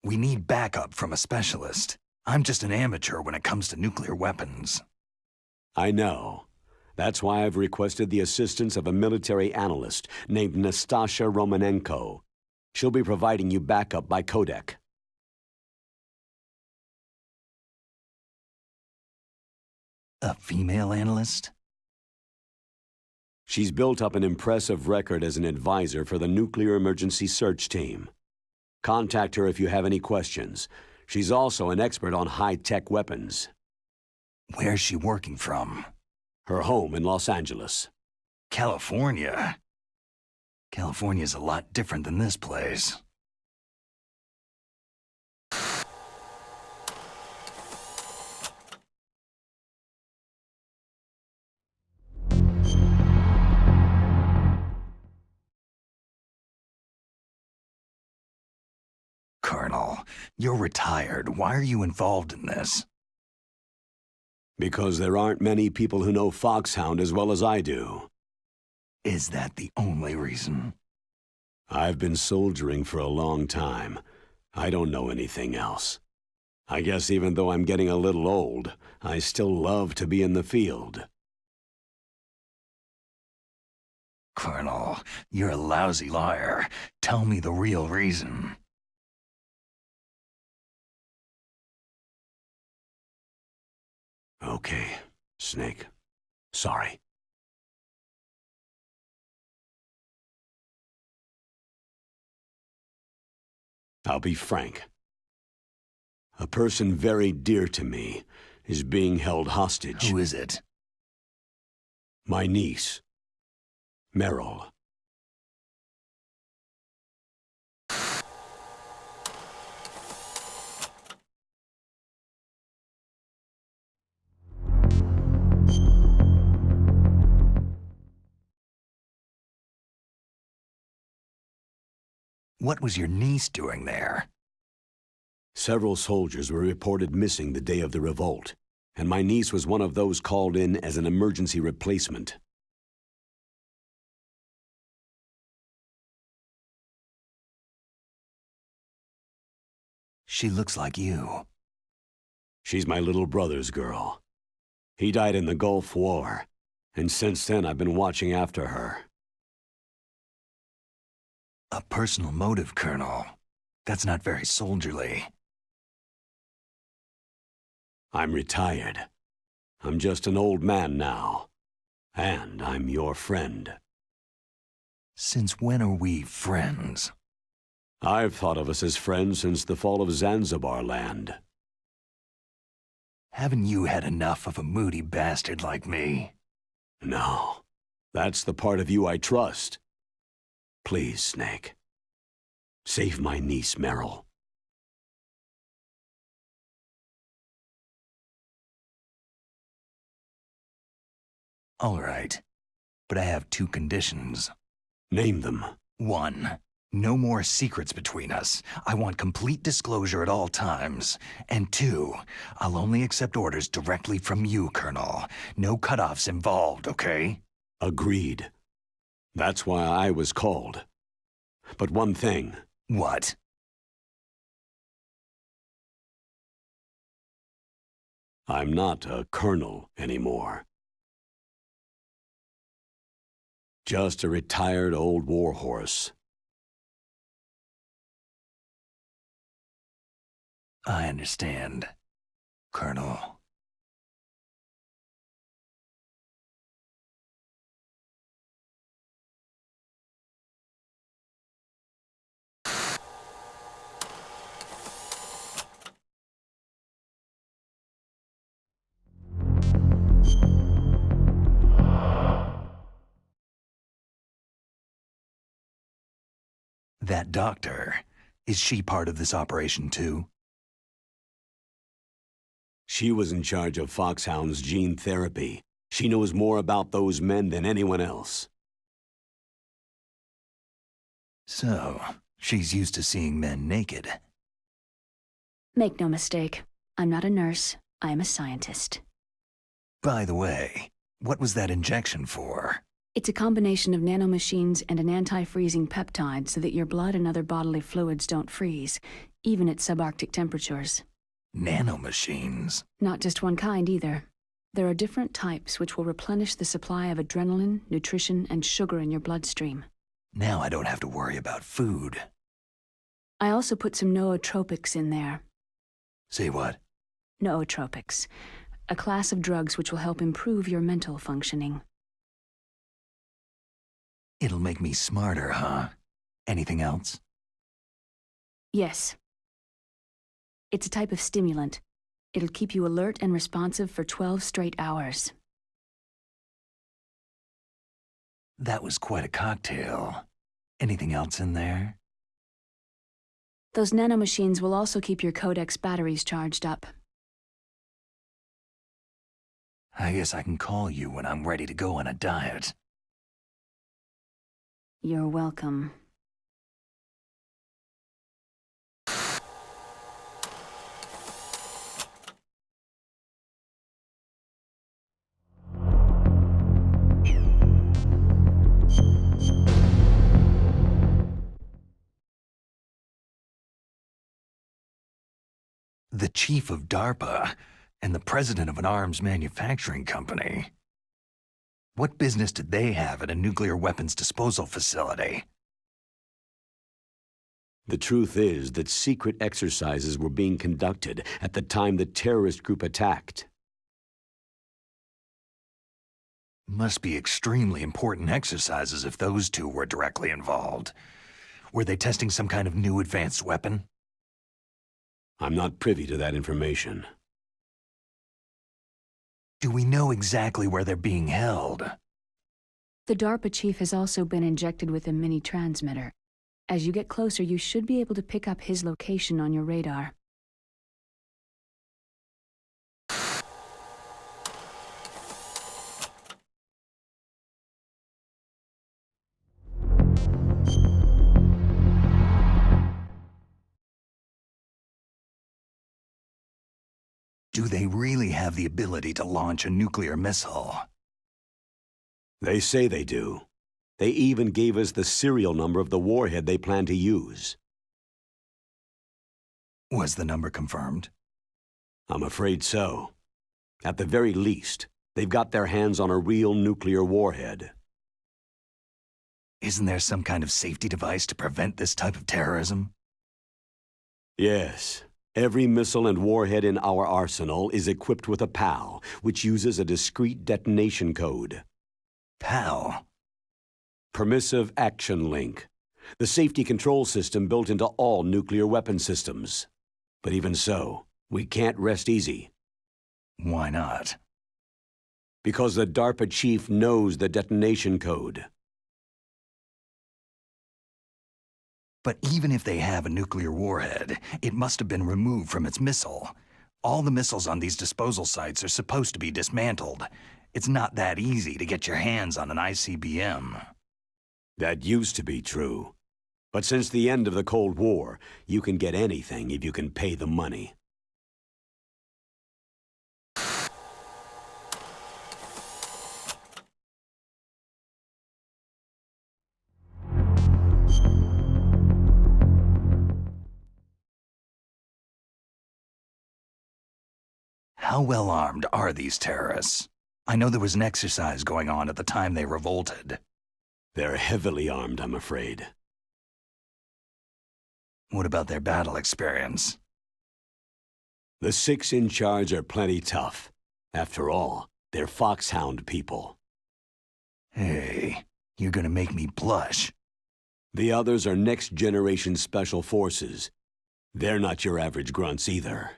We need backup from a specialist. I'm just an amateur when it comes to nuclear weapons. I know. That's why I've requested the assistance of a military analyst named Nastasha Romanenko. She'll be providing you backup by codec. A female analyst? She's built up an impressive record as an advisor for the Nuclear Emergency Search Team. Contact her if you have any questions. She's also an expert on high-tech weapons. Where's she working from? Her home in Los Angeles. California? California's a lot different than this place. Colonel, you're retired. Why are you involved in this? Because there aren't many people who know Foxhound as well as I do. Is that the only reason? I've been soldiering for a long time. I don't know anything else. I guess even though I'm getting a little old, I still love to be in the field. Colonel, you're a lousy liar. Tell me the real reason. Okay, Snake. Sorry. I'll be frank. A person very dear to me is being held hostage. Who is it? My niece, Meryl. What was your niece doing there? Several soldiers were reported missing the day of the revolt, and my niece was one of those called in as an emergency replacement. She looks like you. She's my little brother's girl. He died in the Gulf War, and since then I've been watching after her. A personal motive, Colonel. That's not very soldierly. I'm retired. I'm just an old man now. And I'm your friend. Since when are we friends? I've thought of us as friends since the fall of Zanzibar land. Haven't you had enough of a moody bastard like me? No. That's the part of you I trust. Please, Snake. Save my niece, Meryl. All right. But I have two conditions. Name them. 1. No more secrets between us. I want complete disclosure at all times. And 2, I'll only accept orders directly from you, Colonel. No cutoffs involved, okay? Agreed. That's why I was called. But one thing. What? I'm not a colonel anymore. Just a retired old warhorse. I understand, Colonel. That doctor, is she part of this operation too? She was in charge of Foxhound's gene therapy. She knows more about those men than anyone else. So, she's used to seeing men naked. Make no mistake, I'm not a nurse, I am a scientist. By the way, what was that injection for? It's a combination of nanomachines and an anti-freezing peptide so that your blood and other bodily fluids don't freeze, even at subarctic temperatures. Nanomachines? Not just one kind either. There are different types which will replenish the supply of adrenaline, nutrition, and sugar in your bloodstream. Now I don't have to worry about food. I also put some nootropics in there. Say what? Nootropics, a class of drugs which will help improve your mental functioning. It'll make me smarter, huh? Anything else? Yes. It's a type of stimulant. It'll keep you alert and responsive for 12 straight hours. That was quite a cocktail. Anything else in there? Those nanomachines will also keep your Codex batteries charged up. I guess I can call you when I'm ready to go on a diet. You're welcome. The chief of DARPA and the president of an arms manufacturing company. What business did they have at a nuclear weapons disposal facility? The truth is that secret exercises were being conducted at the time the terrorist group attacked. Must be extremely important exercises if those two were directly involved. Were they testing some kind of new advanced weapon? I'm not privy to that information. Do we know exactly where they're being held? The DARPA chief has also been injected with a mini-transmitter. As you get closer, you should be able to pick up his location on your radar. Do they really have the ability to launch a nuclear missile? They say they do. They even gave us the serial number of the warhead they plan to use. Was the number confirmed? I'm afraid so. At the very least, they've got their hands on a real nuclear warhead. Isn't there some kind of safety device to prevent this type of terrorism? Yes. Every missile and warhead in our arsenal is equipped with a PAL, which uses a discrete detonation code. PAL? Permissive Action Link. The safety control system built into all nuclear weapon systems. But even so, we can't rest easy. Why not? Because the DARPA chief knows the detonation code. But even if they have a nuclear warhead, it must have been removed from its missile. All the missiles on these disposal sites are supposed to be dismantled. It's not that easy to get your hands on an ICBM. That used to be true. But since the end of the Cold War, you can get anything if you can pay the money. How well armed are these terrorists? I know there was an exercise going on at the time they revolted. They're heavily armed, I'm afraid. What about their battle experience? The 6 in charge are plenty tough. After all, they're foxhound people. Hey, you're gonna make me blush. The others are next-generation special forces. They're not your average grunts either.